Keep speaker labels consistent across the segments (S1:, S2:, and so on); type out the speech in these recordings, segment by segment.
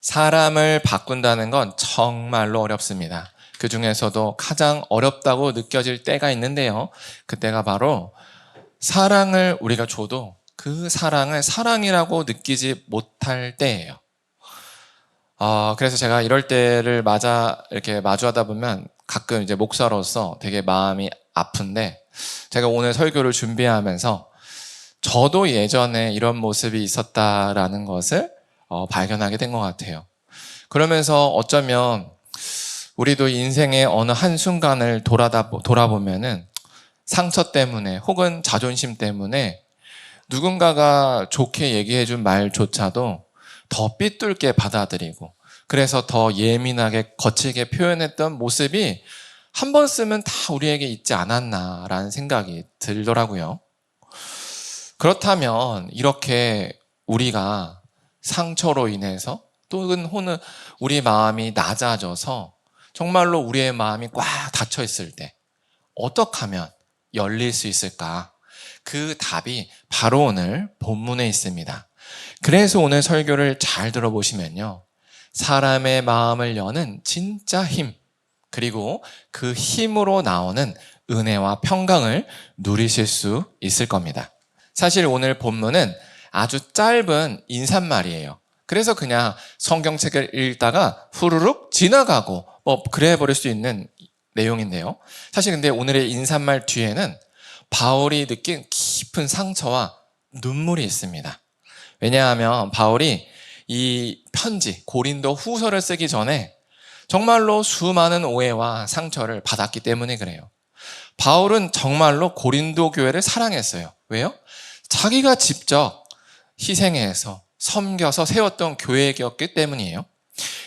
S1: 사람을 바꾼다는 건 정말로 어렵습니다. 그 중에서도 가장 어렵다고 느껴질 때가 있는데요. 그때가 바로 사랑을 우리가 줘도 그 사랑을 사랑이라고 느끼지 못할 때예요. 그래서 제가 이럴 때를 이렇게 마주하다 보면 가끔 이제 목사로서 되게 마음이 아픈데, 제가 오늘 설교를 준비하면서 저도 예전에 이런 모습이 있었다라는 것을 발견하게 된 것 같아요. 그러면서 어쩌면 우리도 인생의 어느 한순간을 돌아보면은 상처 때문에 혹은 자존심 때문에 누군가가 좋게 얘기해준 말조차도 더 삐뚤게 받아들이고, 그래서 더 예민하게 거칠게 표현했던 모습이 한 번 쓰면 다 우리에게 있지 않았나라는 생각이 들더라고요. 그렇다면 이렇게 우리가 상처로 인해서 또는 우리 마음이 낮아져서 정말로 우리의 마음이 꽉 닫혀 있을 때 어떻게 하면 열릴 수 있을까? 그 답이 바로 오늘 본문에 있습니다. 그래서 오늘 설교를 잘 들어보시면요, 사람의 마음을 여는 진짜 힘, 그리고 그 힘으로 나오는 은혜와 평강을 누리실 수 있을 겁니다. 사실 오늘 본문은 아주 짧은 인사말이에요. 그래서 그냥 성경책을 읽다가 후루룩 지나가고 그래 버릴 수 있는 내용인데요. 사실 근데 오늘의 인사말 뒤에는 바울이 느낀 깊은 상처와 눈물이 있습니다. 왜냐하면 바울이 이 편지 고린도 후서를 쓰기 전에 정말로 수많은 오해와 상처를 받았기 때문에 그래요. 바울은 정말로 고린도 교회를 사랑했어요. 왜요? 자기가 직접 희생해서 섬겨서 세웠던 교회였기 때문이에요.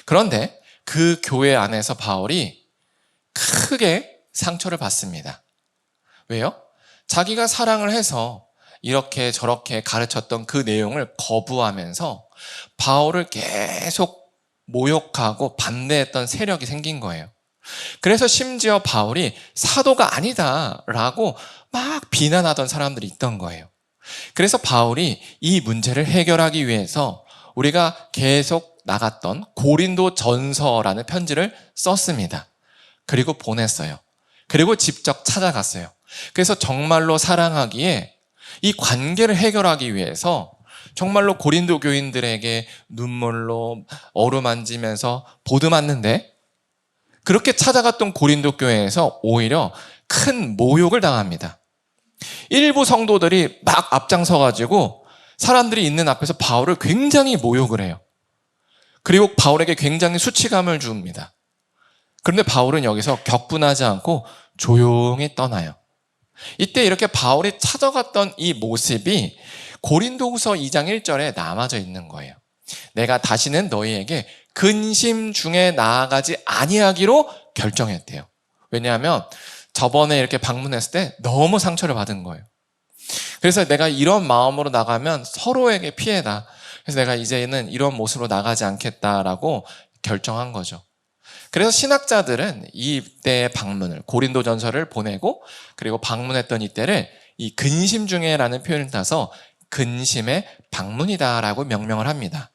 S1: 그런데 그 교회 안에서 바울이 크게 상처를 받습니다. 왜요? 자기가 사랑을 해서 이렇게 저렇게 가르쳤던 그 내용을 거부하면서 바울을 계속 모욕하고 반대했던 세력이 생긴 거예요. 그래서 심지어 바울이 사도가 아니다라고 막 비난하던 사람들이 있던 거예요. 그래서 바울이 이 문제를 해결하기 위해서 우리가 계속 나갔던 고린도 전서라는 편지를 썼습니다. 그리고 보냈어요. 그리고 직접 찾아갔어요. 그래서 정말로 사랑하기에 이 관계를 해결하기 위해서 정말로 고린도 교인들에게 눈물로 어루만지면서 보듬었는데, 그렇게 찾아갔던 고린도 교회에서 오히려 큰 모욕을 당합니다. 일부 성도들이 막 앞장서가지고 사람들이 있는 앞에서 바울을 굉장히 모욕을 해요. 그리고 바울에게 굉장히 수치감을 줍니다. 그런데 바울은 여기서 격분하지 않고 조용히 떠나요. 이때 이렇게 바울이 찾아갔던 이 모습이 고린도후서 2장 1절에 남아져 있는 거예요. 내가 다시는 너희에게 근심 중에 나아가지 아니하기로 결정했대요. 왜냐하면 저번에 이렇게 방문했을 때 너무 상처를 받은 거예요. 그래서 내가 이런 마음으로 나가면 서로에게 피해다. 그래서 내가 이제는 이런 모습으로 나가지 않겠다라고 결정한 거죠. 그래서 신학자들은 이때의 방문을, 고린도전서를 보내고 그리고 방문했던 이때를 이 근심 중에라는 표현을 따서 근심의 방문이다라고 명명을 합니다.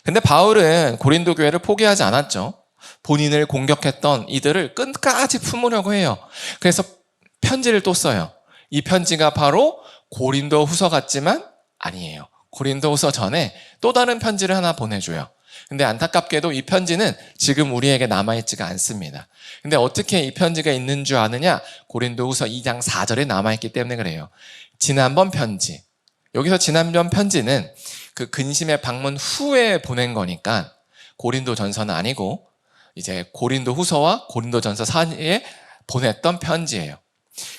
S1: 근데 바울은 고린도 교회를 포기하지 않았죠. 본인을 공격했던 이들을 끝까지 품으려고 해요. 그래서 편지를 또 써요. 이 편지가 바로 고린도 후서 같지만 아니에요. 고린도 후서 전에 또 다른 편지를 하나 보내줘요. 근데 안타깝게도 이 편지는 지금 우리에게 남아있지가 않습니다. 근데 어떻게 이 편지가 있는 줄 아느냐? 고린도 후서 2장 4절에 남아있기 때문에 그래요. 지난번 편지. 여기서 지난번 편지는 그 근심의 방문 후에 보낸 거니까 고린도 전서는 아니고 이제 고린도 후서와 고린도 전서 사이에 보냈던 편지예요.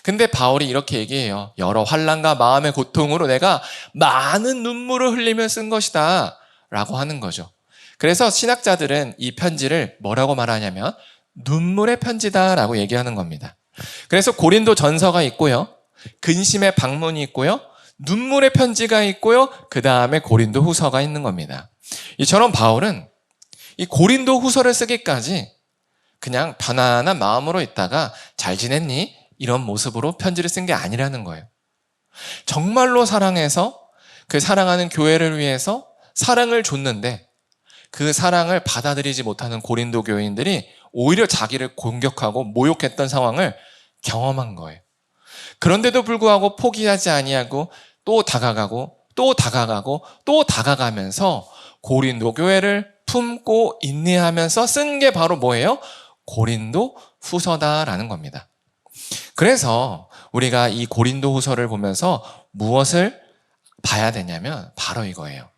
S1: 근데 바울이 이렇게 얘기해요. 여러 환난과 마음의 고통으로 내가 많은 눈물을 흘리며 쓴 것이다 라고 하는 거죠. 그래서 신학자들은 이 편지를 뭐라고 말하냐면 눈물의 편지다 라고 얘기하는 겁니다. 그래서 고린도 전서가 있고요, 근심의 방문이 있고요, 눈물의 편지가 있고요, 그 다음에 고린도 후서가 있는 겁니다. 이처럼 바울은 이 고린도 후서를 쓰기까지 그냥 편안한 마음으로 있다가 잘 지냈니? 이런 모습으로 편지를 쓴 게 아니라는 거예요. 정말로 사랑해서 그 사랑하는 교회를 위해서 사랑을 줬는데 그 사랑을 받아들이지 못하는 고린도 교인들이 오히려 자기를 공격하고 모욕했던 상황을 경험한 거예요. 그런데도 불구하고 포기하지 아니하고 또 다가가고 또 다가가고 또 다가가면서 고린도 교회를 품고 인내하면서 쓴 게 바로 뭐예요? 고린도 후서다라는 겁니다. 그래서 우리가 이 고린도 후서를 보면서 무엇을 봐야 되냐면 바로 이거예요.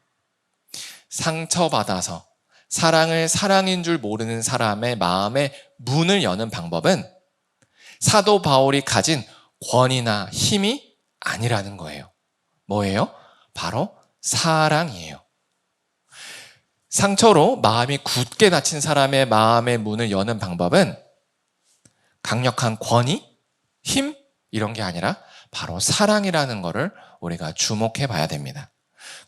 S1: 상처받아서 사랑을 사랑인 줄 모르는 사람의 마음의 문을 여는 방법은 사도 바울이 가진 권위나 힘이 아니라는 거예요. 뭐예요? 바로 사랑이에요. 상처로 마음이 굳게 닫힌 사람의 마음의 문을 여는 방법은 강력한 권위, 힘 이런 게 아니라 바로 사랑이라는 거를 우리가 주목해 봐야 됩니다.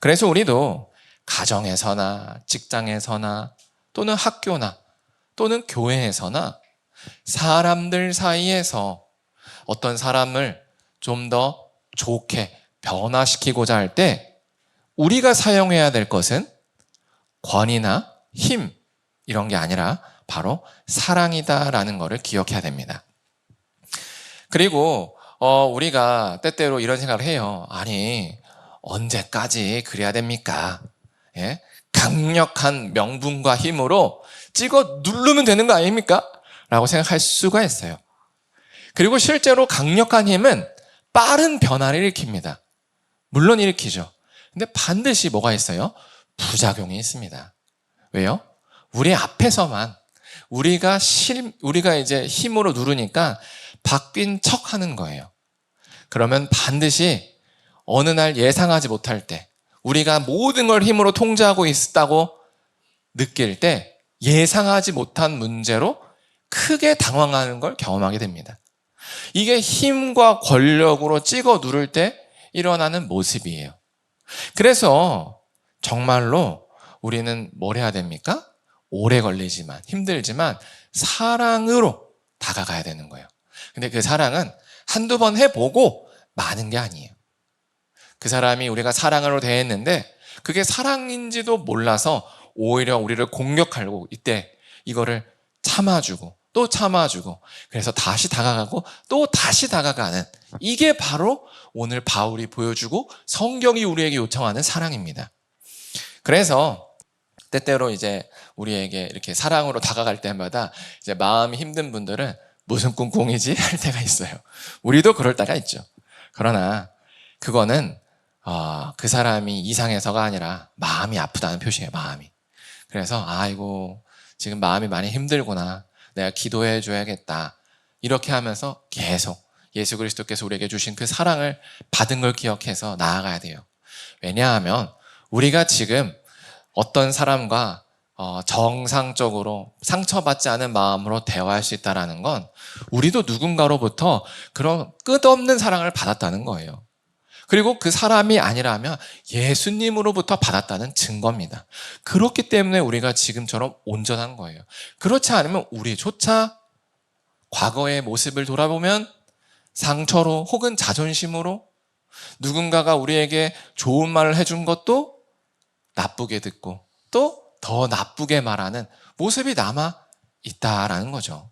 S1: 그래서 우리도 가정에서나 직장에서나 또는 학교나 또는 교회에서나 사람들 사이에서 어떤 사람을 좀 더 좋게 변화시키고자 할 때 우리가 사용해야 될 것은 권위나 힘 이런 게 아니라 바로 사랑이다라는 것을 기억해야 됩니다. 그리고 우리가 때때로 이런 생각을 해요. 아니 언제까지 그래야 됩니까? 예? 강력한 명분과 힘으로 찍어 누르면 되는 거 아닙니까? 라고 생각할 수가 있어요. 그리고 실제로 강력한 힘은 빠른 변화를 일으킵니다. 물론 일으키죠. 근데 반드시 뭐가 있어요? 부작용이 있습니다. 왜요? 우리 앞에서만 우리가 이제 힘으로 누르니까 바뀐 척 하는 거예요. 그러면 반드시 어느 날 예상하지 못할 때 우리가 모든 걸 힘으로 통제하고 있다고 느낄 때 예상하지 못한 문제로 크게 당황하는 걸 경험하게 됩니다. 이게 힘과 권력으로 찍어 누를 때 일어나는 모습이에요. 그래서 정말로 우리는 뭘 해야 됩니까? 오래 걸리지만 힘들지만 사랑으로 다가가야 되는 거예요. 근데 그 사랑은 한두 번 해보고 마는 게 아니에요. 그 사람이 우리가 사랑으로 대했는데 그게 사랑인지도 몰라서 오히려 우리를 공격하려고 이때 이거를 참아주고 또 참아주고 그래서 다시 다가가고 또 다시 다가가는 이게 바로 오늘 바울이 보여주고 성경이 우리에게 요청하는 사랑입니다. 그래서 때때로 이제 우리에게 이렇게 사랑으로 다가갈 때마다 이제 마음이 힘든 분들은 무슨 꿍꿍이지? 할 때가 있어요. 우리도 그럴 때가 있죠. 그러나 그거는 그 사람이 이상해서가 아니라 마음이 아프다는 표시예요. 마음이. 그래서 아이고 지금 마음이 많이 힘들구나. 내가 기도해 줘야겠다. 이렇게 하면서 계속 예수 그리스도께서 우리에게 주신 그 사랑을 받은 걸 기억해서 나아가야 돼요. 왜냐하면 우리가 지금 어떤 사람과 정상적으로 상처받지 않은 마음으로 대화할 수 있다는 건 우리도 누군가로부터 그런 끝없는 사랑을 받았다는 거예요. 그리고 그 사람이 아니라면 예수님으로부터 받았다는 증거입니다. 그렇기 때문에 우리가 지금처럼 온전한 거예요. 그렇지 않으면 우리조차 과거의 모습을 돌아보면 상처로 혹은 자존심으로 누군가가 우리에게 좋은 말을 해준 것도 나쁘게 듣고 또 더 나쁘게 말하는 모습이 남아 있다라는 거죠.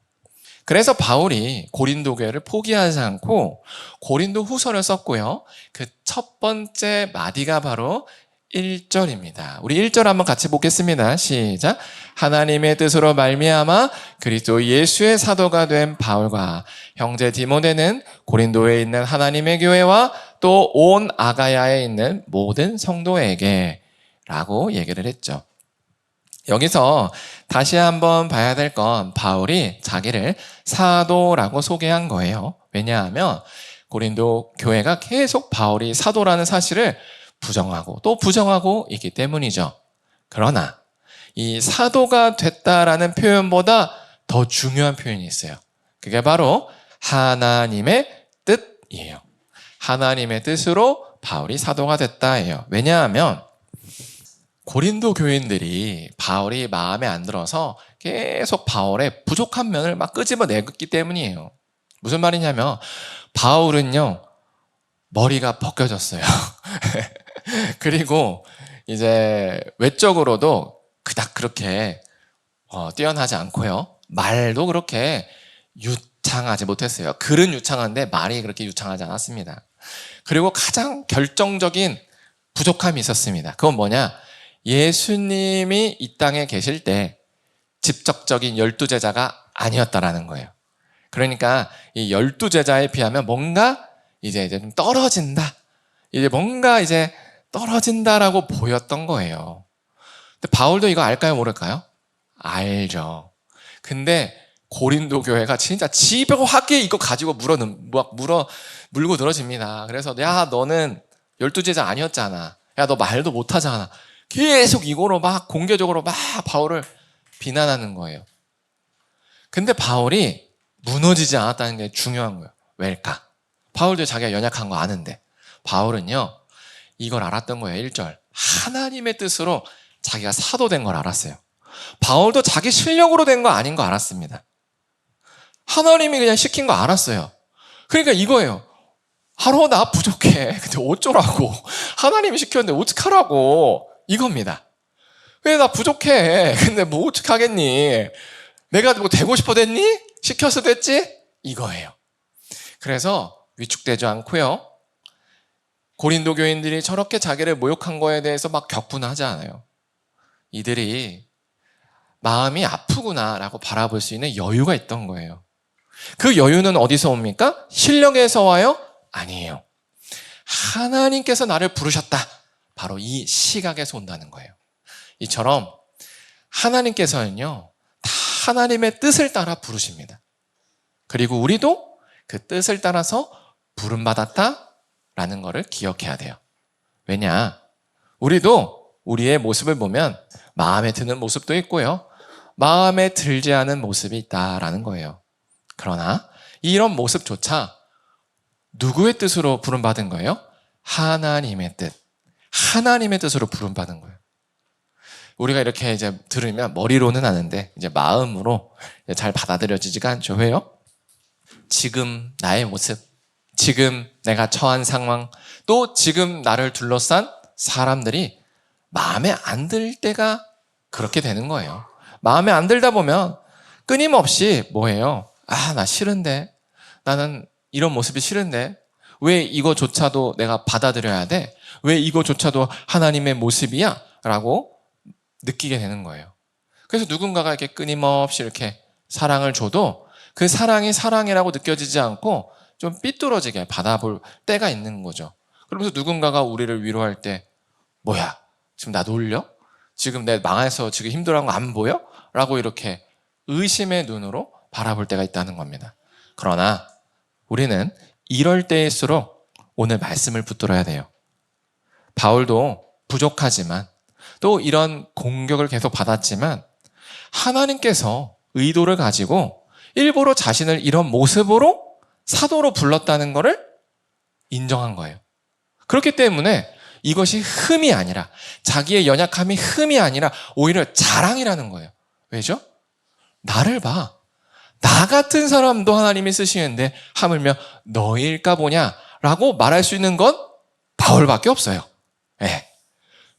S1: 그래서 바울이 고린도 교회를 포기하지 않고 고린도 후서를 썼고요. 그 첫 번째 마디가 바로 1절입니다. 우리 1절 한번 같이 보겠습니다. 시작. 하나님의 뜻으로 말미암아 그리스도 예수의 사도가 된 바울과 형제 디모데는 고린도에 있는 하나님의 교회와 또 온 아가야에 있는 모든 성도에게 라고 얘기를 했죠. 여기서 다시 한번 봐야 될 건 바울이 자기를 사도라고 소개한 거예요. 왜냐하면 고린도 교회가 계속 바울이 사도라는 사실을 부정하고 또 부정하고 있기 때문이죠. 그러나 이 사도가 됐다라는 표현보다 더 중요한 표현이 있어요. 그게 바로 하나님의 뜻이에요. 하나님의 뜻으로 바울이 사도가 됐다예요. 왜냐하면 고린도 교인들이 바울이 마음에 안 들어서 계속 바울의 부족한 면을 막 끄집어내기 때문이에요. 무슨 말이냐면 바울은요 머리가 벗겨졌어요. 그리고 이제 외적으로도 그닥 그렇게 뛰어나지 않고요. 말도 그렇게 유창하지 못했어요. 글은 유창한데 말이 그렇게 유창하지 않았습니다. 그리고 가장 결정적인 부족함이 있었습니다. 그건 뭐냐? 예수님이 이 땅에 계실 때 직접적인 12제자가 아니었다라는 거예요. 그러니까 이 12제자에 비하면 뭔가 이제 좀 떨어진다. 이제 뭔가 이제 떨어진다라고 보였던 거예요. 근데 바울도 이거 알까요, 모를까요? 알죠. 근데 고린도 교회가 진짜 집요하게 이거 가지고 물고 늘어집니다. 그래서 야, 너는 12제자 아니었잖아. 야, 너 말도 못하잖아. 계속 이거로 막 공개적으로 막 바울을 비난하는 거예요. 근데 바울이 무너지지 않았다는 게 중요한 거예요. 왜일까? 바울도 자기가 연약한 거 아는데 바울은요 이걸 알았던 거예요. 1절 하나님의 뜻으로 자기가 사도된 걸 알았어요. 바울도 자기 실력으로 된 거 아닌 거 알았습니다. 하나님이 그냥 시킨 거 알았어요. 그러니까 이거예요. 하루 나 부족해. 근데 어쩌라고. 하나님이 시켰는데 어떡하라고. 이겁니다. 왜 나 부족해. 근데 뭐 어떡하겠니. 내가 뭐 되고 싶어 됐니? 시켜서 됐지? 이거예요. 그래서 위축되지 않고요. 고린도 교인들이 저렇게 자기를 모욕한 거에 대해서 막 격분하지 않아요. 이들이 마음이 아프구나라고 바라볼 수 있는 여유가 있던 거예요. 그 여유는 어디서 옵니까? 실력에서 와요? 아니에요. 하나님께서 나를 부르셨다. 바로 이 시각에서 온다는 거예요. 이처럼 하나님께서는요, 다 하나님의 뜻을 따라 부르십니다. 그리고 우리도 그 뜻을 따라서 부름받았다라는 것을 기억해야 돼요. 왜냐? 우리도 우리의 모습을 보면 마음에 드는 모습도 있고요. 마음에 들지 않은 모습이 있다라는 거예요. 그러나 이런 모습조차 누구의 뜻으로 부름받은 거예요? 하나님의 뜻. 하나님의 뜻으로 부름받은 거예요. 우리가 이렇게 이제 들으면 머리로는 아는데 이제 마음으로 잘 받아들여지지가 않죠. 왜요? 지금 나의 모습, 지금 내가 처한 상황, 또 지금 나를 둘러싼 사람들이 마음에 안 들 때가 그렇게 되는 거예요. 마음에 안 들다 보면 끊임없이 뭐예요? 아, 나 싫은데. 나는 이런 모습이 싫은데. 왜 이거조차도 내가 받아들여야 돼? 왜 이거조차도 하나님의 모습이야? 라고 느끼게 되는 거예요. 그래서 누군가가 이렇게 끊임없이 이렇게 사랑을 줘도 그 사랑이 사랑이라고 느껴지지 않고 좀 삐뚤어지게 받아볼 때가 있는 거죠. 그러면서 누군가가 우리를 위로할 때 뭐야? 지금 나 놀려? 지금 내 망해서 지금 힘들어하는 거 안 보여? 라고 이렇게 의심의 눈으로 바라볼 때가 있다는 겁니다. 그러나 우리는 이럴 때일수록 오늘 말씀을 붙들어야 돼요. 바울도 부족하지만 또 이런 공격을 계속 받았지만 하나님께서 의도를 가지고 일부러 자신을 이런 모습으로 사도로 불렀다는 것을 인정한 거예요. 그렇기 때문에 이것이 흠이 아니라 자기의 연약함이 흠이 아니라 오히려 자랑이라는 거예요. 왜죠? 나를 봐. 나 같은 사람도 하나님이 쓰시는데 하물며 너일까 보냐라고 말할 수 있는 건 바울밖에 없어요. 네.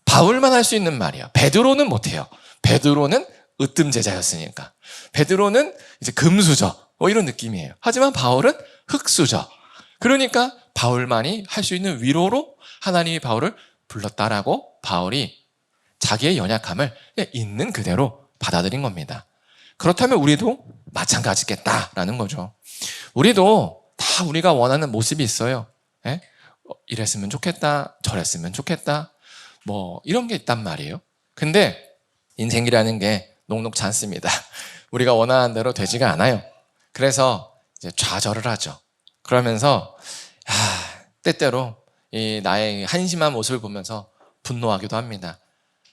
S1: 바울만 할 수 있는 말이야. 베드로는 못해요. 베드로는 으뜸 제자였으니까. 베드로는 이제 금수저 이런 느낌이에요. 하지만 바울은 흙수저. 그러니까 바울만이 할 수 있는 위로로 하나님이 바울을 불렀다라고 바울이 자기의 연약함을 있는 그대로 받아들인 겁니다. 그렇다면 우리도 마찬가지겠다라는 거죠. 우리도 다 우리가 원하는 모습이 있어요. 예? 이랬으면 좋겠다, 저랬으면 좋겠다, 뭐 이런 게 있단 말이에요. 근데 인생이라는 게 녹록지 않습니다. 우리가 원하는 대로 되지가 않아요. 그래서 이제 좌절을 하죠. 그러면서 때때로 이 나의 한심한 모습을 보면서 분노하기도 합니다.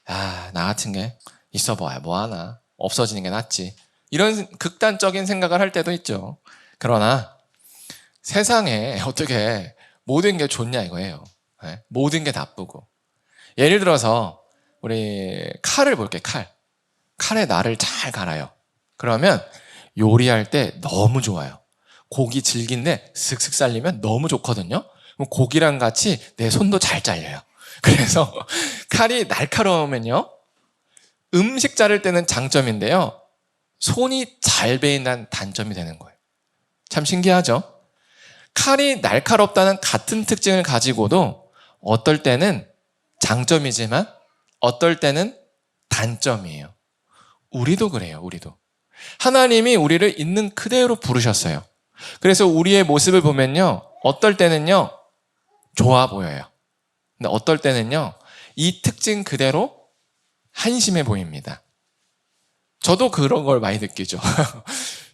S1: 나 같은 게 있어 봐야 뭐하나, 없어지는 게 낫지, 이런 극단적인 생각을 할 때도 있죠. 그러나 세상에 어떻게 모든 게 좋냐 이거예요. 네? 모든 게 나쁘고. 예를 들어서 우리 칼을 볼게요. 칼에 날을 잘 갈아요. 그러면 요리할 때 너무 좋아요. 고기 질긴데 슥슥 쌀리면 너무 좋거든요. 고기랑 같이 내 손도 잘 잘려요. 그래서 칼이 날카로우면요, 음식 자를 때는 장점인데요. 손이 잘 베인다는 단점이 되는 거예요. 참 신기하죠? 칼이 날카롭다는 같은 특징을 가지고도 어떨 때는 장점이지만 어떨 때는 단점이에요. 우리도 그래요, 우리도. 하나님이 우리를 있는 그대로 부르셨어요. 그래서 우리의 모습을 보면요, 어떨 때는요, 좋아 보여요. 근데 어떨 때는요, 이 특징 그대로 한심해 보입니다. 저도 그런 걸 많이 느끼죠.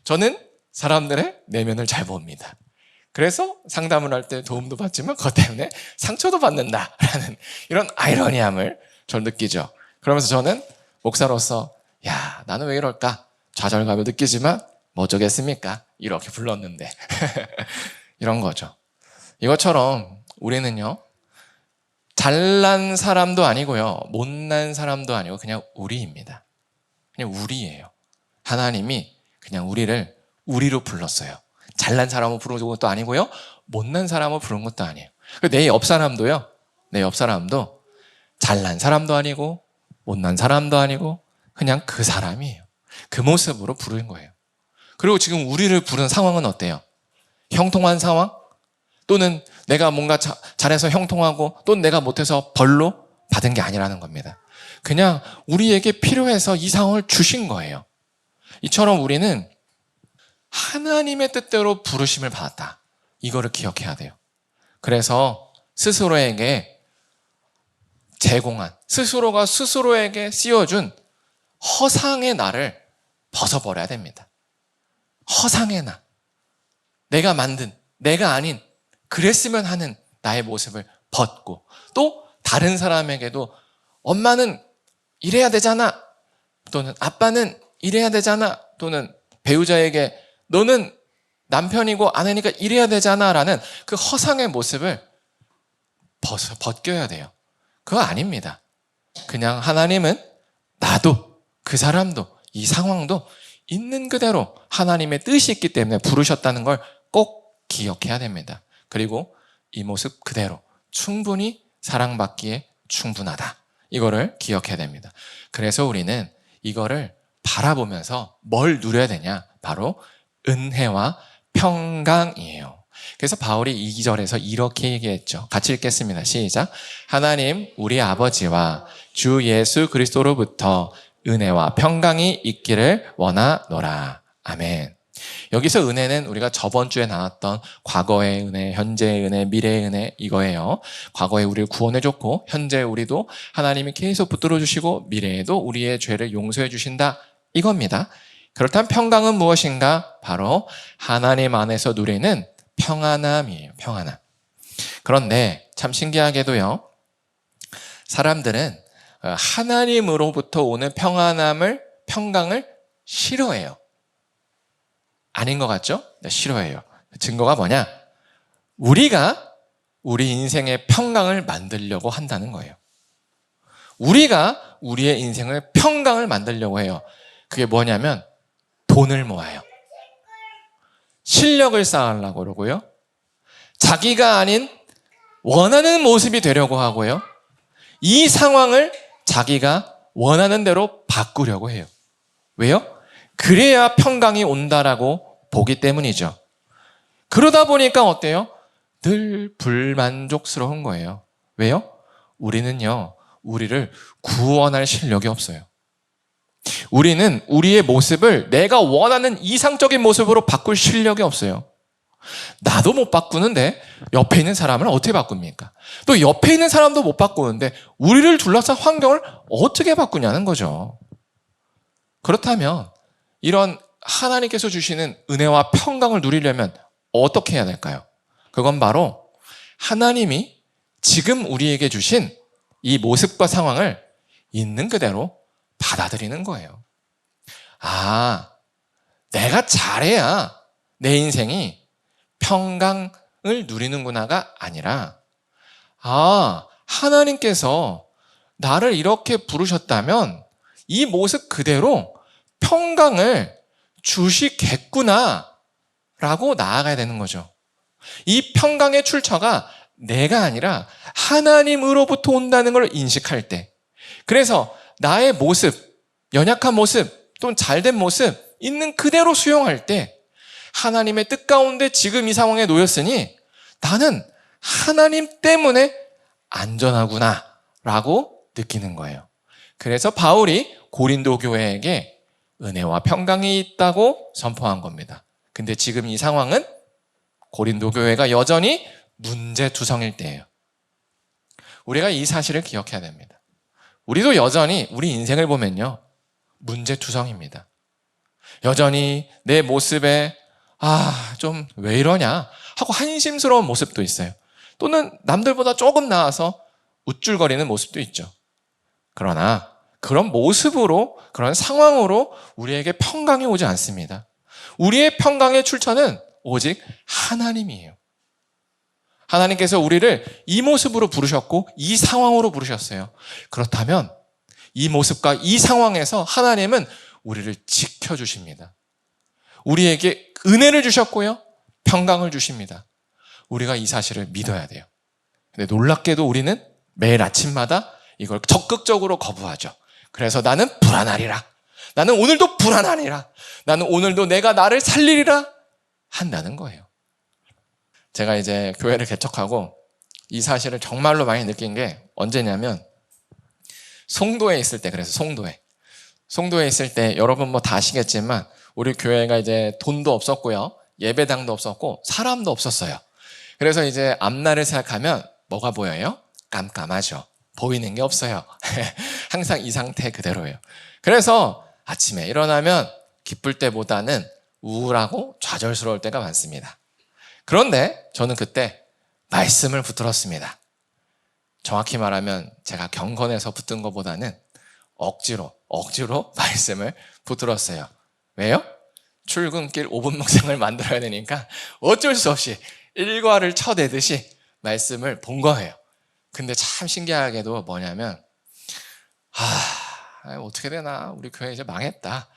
S1: 저는 사람들의 내면을 잘 봅니다. 그래서 상담을 할 때 도움도 받지만 그것 때문에 상처도 받는다라는 이런 아이러니함을 저는 느끼죠. 그러면서 저는 목사로서 야, 나는 왜 이럴까? 좌절감을 느끼지만 뭐 어쩌겠습니까? 이렇게 불렀는데 이런 거죠. 이것처럼 우리는요, 잘난 사람도 아니고요, 못난 사람도 아니고 그냥 우리입니다. 그냥 우리예요. 하나님이 그냥 우리를 우리로 불렀어요. 잘난 사람을 부른 것도 아니고요, 못난 사람을 부른 것도 아니에요. 내 옆 사람도요, 내 옆 사람도 잘난 사람도 아니고 못난 사람도 아니고 그냥 그 사람이에요. 그 모습으로 부른 거예요. 그리고 지금 우리를 부른 상황은 어때요? 형통한 상황? 또는 내가 뭔가 잘해서 형통하고 또는 내가 못해서 벌로 받은 게 아니라는 겁니다. 그냥 우리에게 필요해서 이 상황을 주신 거예요. 이처럼 우리는 하나님의 뜻대로 부르심을 받았다. 이거를 기억해야 돼요. 그래서 스스로에게 제공한, 스스로가 스스로에게 씌워준 허상의 나를 벗어버려야 됩니다. 허상의 나. 내가 만든, 내가 아닌, 그랬으면 하는 나의 모습을 벗고, 또 다른 사람에게도 엄마는 이래야 되잖아, 또는 아빠는 이래야 되잖아, 또는 배우자에게 너는 남편이고 아내니까 이래야 되잖아 라는 그 허상의 모습을 벗겨야 돼요. 그거 아닙니다. 그냥 하나님은 나도, 그 사람도, 이 상황도 있는 그대로 하나님의 뜻이 있기 때문에 부르셨다는 걸 꼭 기억해야 됩니다. 그리고 이 모습 그대로 충분히 사랑받기에 충분하다. 이거를 기억해야 됩니다. 그래서 우리는 이거를 바라보면서 뭘 누려야 되냐? 바로 은혜와 평강이에요. 그래서 바울이 2절에서 이렇게 얘기했죠. 같이 읽겠습니다. 시작. 하나님 우리 아버지와 주 예수 그리스도로부터 은혜와 평강이 있기를 원하노라. 아멘. 여기서 은혜는 우리가 저번 주에 나왔던 과거의 은혜, 현재의 은혜, 미래의 은혜 이거예요. 과거에 우리를 구원해줬고 현재 우리도 하나님이 계속 붙들어주시고 미래에도 우리의 죄를 용서해 주신다 이겁니다. 그렇다면 평강은 무엇인가? 바로 하나님 안에서 누리는 평안함이에요. 평안함. 그런데 참 신기하게도요, 사람들은 하나님으로부터 오는 평강을 싫어해요. 아닌 것 같죠? 네, 싫어해요. 증거가 뭐냐? 우리가 우리 인생의 평강을 만들려고 한다는 거예요. 우리가 우리의 인생을 평강을 만들려고 해요. 그게 뭐냐면 돈을 모아요. 실력을 쌓으려고 그러고요. 자기가 아닌 원하는 모습이 되려고 하고요. 이 상황을 자기가 원하는 대로 바꾸려고 해요. 왜요? 그래야 평강이 온다라고 보기 때문이죠. 그러다 보니까 어때요? 늘 불만족스러운 거예요. 왜요? 우리는요, 우리를 구원할 실력이 없어요. 우리는 우리의 모습을 내가 원하는 이상적인 모습으로 바꿀 실력이 없어요. 나도 못 바꾸는데 옆에 있는 사람을 어떻게 바꿉니까? 또 옆에 있는 사람도 못 바꾸는데 우리를 둘러싼 환경을 어떻게 바꾸냐는 거죠. 그렇다면 이런 하나님께서 주시는 은혜와 평강을 누리려면 어떻게 해야 될까요? 그건 바로 하나님이 지금 우리에게 주신 이 모습과 상황을 있는 그대로 받아들이는 거예요. 아, 내가 잘해야 내 인생이 평강을 누리는구나가 아니라, 아, 하나님께서 나를 이렇게 부르셨다면 이 모습 그대로 평강을 주시겠구나 라고 나아가야 되는 거죠. 이 평강의 출처가 내가 아니라 하나님으로부터 온다는 걸 인식할 때, 그래서 나의 모습, 연약한 모습 또는 잘된 모습 있는 그대로 수용할 때 하나님의 뜻 가운데 지금 이 상황에 놓였으니 나는 하나님 때문에 안전하구나 라고 느끼는 거예요. 그래서 바울이 고린도 교회에게 은혜와 평강이 있다고 선포한 겁니다. 근데 지금 이 상황은 고린도 교회가 여전히 문제투성일 때예요. 우리가 이 사실을 기억해야 됩니다. 우리도 여전히 우리 인생을 보면요, 문제투성입니다. 여전히 내 모습에 좀 왜 이러냐 하고 한심스러운 모습도 있어요. 또는 남들보다 조금 나아서 우쭐거리는 모습도 있죠. 그러나 그런 모습으로, 그런 상황으로 우리에게 평강이 오지 않습니다. 우리의 평강의 출처는 오직 하나님이에요. 하나님께서 우리를 이 모습으로 부르셨고 이 상황으로 부르셨어요. 그렇다면 이 모습과 이 상황에서 하나님은 우리를 지켜주십니다. 우리에게 은혜를 주셨고요, 평강을 주십니다. 우리가 이 사실을 믿어야 돼요. 근데 놀랍게도 우리는 매일 아침마다 이걸 적극적으로 거부하죠. 그래서 나는 불안하리라, 나는 오늘도 불안하리라, 나는 오늘도 내가 나를 살리리라 한다는 거예요. 제가 이제 교회를 개척하고 이 사실을 정말로 많이 느낀 게 언제냐면 송도에 있을 때, 그래서 송도에 있을 때 여러분 뭐 다 아시겠지만 우리 교회가 이제 돈도 없었고요, 예배당도 없었고 사람도 없었어요. 그래서 이제 앞날을 생각하면 뭐가 보여요? 깜깜하죠. 보이는 게 없어요. 항상 이 상태 그대로예요. 그래서 아침에 일어나면 기쁠 때보다는 우울하고 좌절스러울 때가 많습니다. 그런데 저는 그때 말씀을 붙들었습니다. 정확히 말하면 제가 경건해서 붙든 것보다는 억지로 말씀을 붙들었어요. 왜요? 출근길 5분 묵상을 만들어야 되니까 어쩔 수 없이 일과를 쳐내듯이 말씀을 본 거예요. 근데 참 신기하게도 뭐냐면 어떻게 되나, 우리 교회 이제 망했다.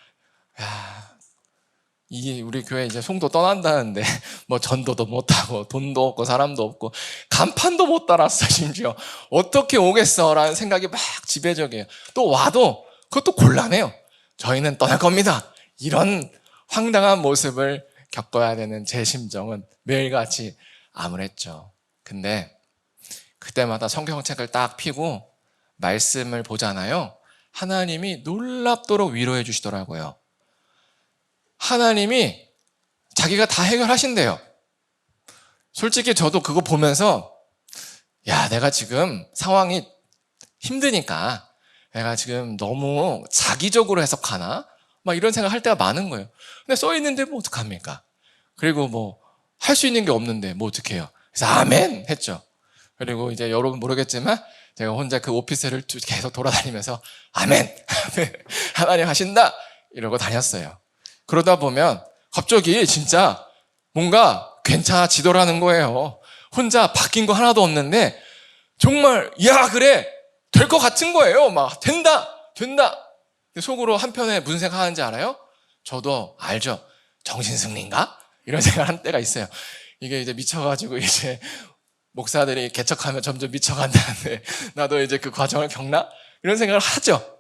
S1: 이게 우리 교회 이제 송도 떠난다는데 뭐 전도도 못하고 돈도 없고 사람도 없고 간판도 못 달았어. 심지어 어떻게 오겠어 라는 생각이 막 지배적이에요. 또 와도 그것도 곤란해요. 저희는 떠날 겁니다. 이런 황당한 모습을 겪어야 되는 제 심정은 매일같이 암울했죠. 근데 그때마다 성경책을 딱 펴고 말씀을 보잖아요. 하나님이 놀랍도록 위로해 주시더라고요. 하나님이 자기가 다 해결하신대요. 솔직히 저도 그거 보면서 내가 지금 상황이 힘드니까 내가 지금 너무 자기적으로 해석하나? 막 이런 생각 할 때가 많은 거예요. 근데 써 있는데 뭐 어떡합니까? 그리고 뭐 할 수 있는 게 없는데 뭐 어떡해요? 그래서 아멘 했죠. 그리고 이제 여러분 모르겠지만 제가 혼자 그 오피스를 계속 돌아다니면서 아멘! 하나님 하신다! 이러고 다녔어요. 그러다 보면 갑자기 진짜 뭔가 괜찮아지더라는 거예요. 혼자 바뀐 거 하나도 없는데 정말 그래! 될 것 같은 거예요. 막 된다! 속으로 한편에 무슨 생각하는지 알아요? 저도 알죠. 정신승리인가? 이런 생각을 한 때가 있어요. 이게 이제 미쳐가지고 이제 목사들이 개척하면 점점 미쳐간다는데 나도 이제 그 과정을 겪나? 이런 생각을 하죠.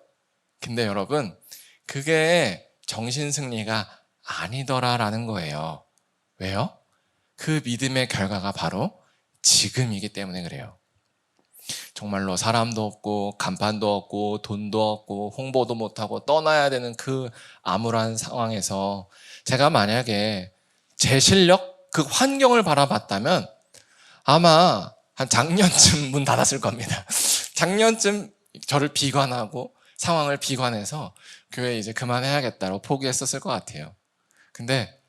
S1: 근데 여러분, 그게 정신승리가 아니더라라는 거예요. 왜요? 그 믿음의 결과가 바로 지금이기 때문에 그래요. 정말로 사람도 없고 간판도 없고 돈도 없고 홍보도 못하고 떠나야 되는 그 암울한 상황에서 제가 만약에 제 실력, 그 환경을 바라봤다면 아마 한 작년쯤 문 닫았을 겁니다. 작년쯤 저를 비관하고 상황을 비관해서 교회 이제 그만해야겠다고 포기했었을 것 같아요. 근데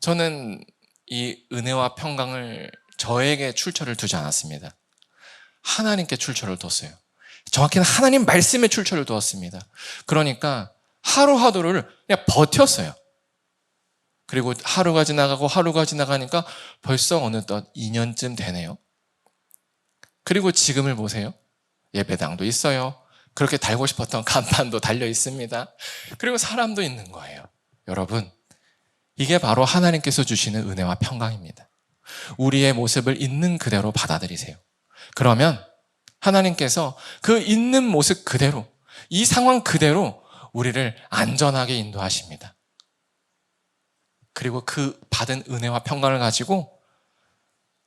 S1: 저는 이 은혜와 평강을 저에게 출처를 두지 않았습니다. 하나님께 출처를 뒀어요. 정확히는 하나님 말씀에 출처를 두었습니다. 그러니까 하루하루를 그냥 버텼어요. 그리고 하루가 지나가니까 벌써 어느덧 2년쯤 되네요. 그리고 지금을 보세요. 예배당도 있어요. 그렇게 달고 싶었던 간판도 달려 있습니다. 그리고 사람도 있는 거예요. 여러분, 이게 바로 하나님께서 주시는 은혜와 평강입니다. 우리의 모습을 있는 그대로 받아들이세요. 그러면 하나님께서 그 있는 모습 그대로, 이 상황 그대로 우리를 안전하게 인도하십니다. 그리고 그 받은 은혜와 평강을 가지고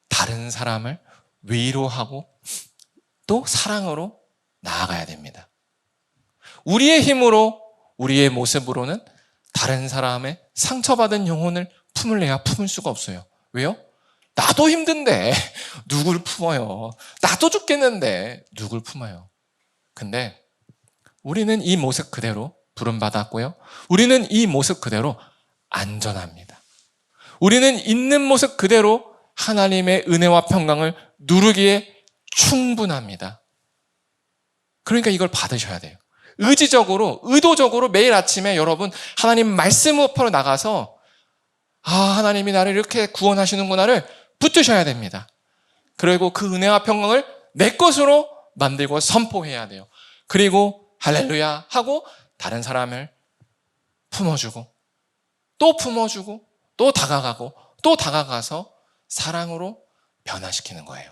S1: 다른 사람을 위로하고 또 사랑으로 나아가야 됩니다. 우리의 힘으로, 우리의 모습으로는 다른 사람의 상처받은 영혼을 품을래야 품을 수가 없어요. 왜요? 나도 힘든데 누굴 품어요? 나도 죽겠는데 누굴 품어요? 근데 우리는 이 모습 그대로 부름받았고요. 우리는 이 모습 그대로 안전합니다. 우리는 있는 모습 그대로 하나님의 은혜와 평강을 누르기에 충분합니다. 그러니까 이걸 받으셔야 돼요. 의지적으로, 의도적으로 매일 아침에 여러분 하나님 말씀 앞으로 나가서 하나님이 나를 이렇게 구원하시는구나를 붙드셔야 됩니다. 그리고 그 은혜와 평강을 내 것으로 만들고 선포해야 돼요. 그리고 할렐루야 하고 다른 사람을 품어주고 또 품어주고 또 다가가고 또 다가가서 사랑으로 변화시키는 거예요.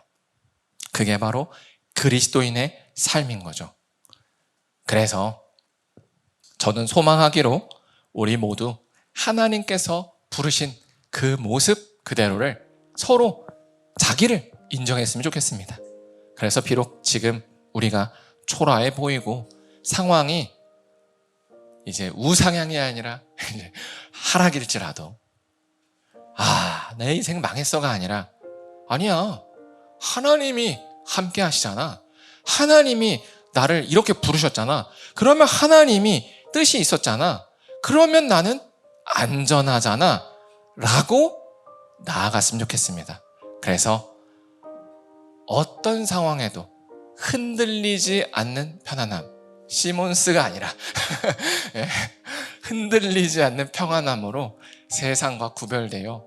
S1: 그게 바로 그리스도인의 삶인 거죠. 그래서 저는 소망하기로 우리 모두 하나님께서 부르신 그 모습 그대로를 서로 자기를 인정했으면 좋겠습니다. 그래서 비록 지금 우리가 초라해 보이고 상황이 이제 우상향이 아니라 이제 하락일지라도 내 인생 망했어가 아니라 아니야. 하나님이 함께 하시잖아. 하나님이 나를 이렇게 부르셨잖아. 그러면 하나님이 뜻이 있었잖아. 그러면 나는 안전하잖아. 라고 나아갔으면 좋겠습니다. 그래서 어떤 상황에도 흔들리지 않는 편안함. 시몬스가 아니라 흔들리지 않는 평안함으로 세상과 구별되어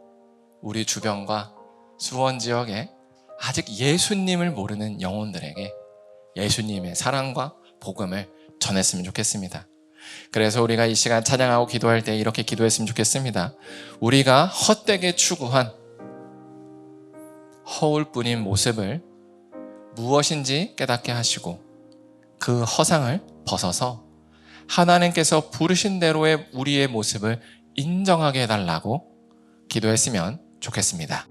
S1: 우리 주변과 수원 지역에 아직 예수님을 모르는 영혼들에게 예수님의 사랑과 복음을 전했으면 좋겠습니다. 그래서 우리가 이 시간 찬양하고 기도할 때 이렇게 기도했으면 좋겠습니다. 우리가 헛되게 추구한 허울뿐인 모습을 무엇인지 깨닫게 하시고 그 허상을 벗어서 하나님께서 부르신 대로의 우리의 모습을 인정하게 해달라고 기도했으면 좋겠습니다.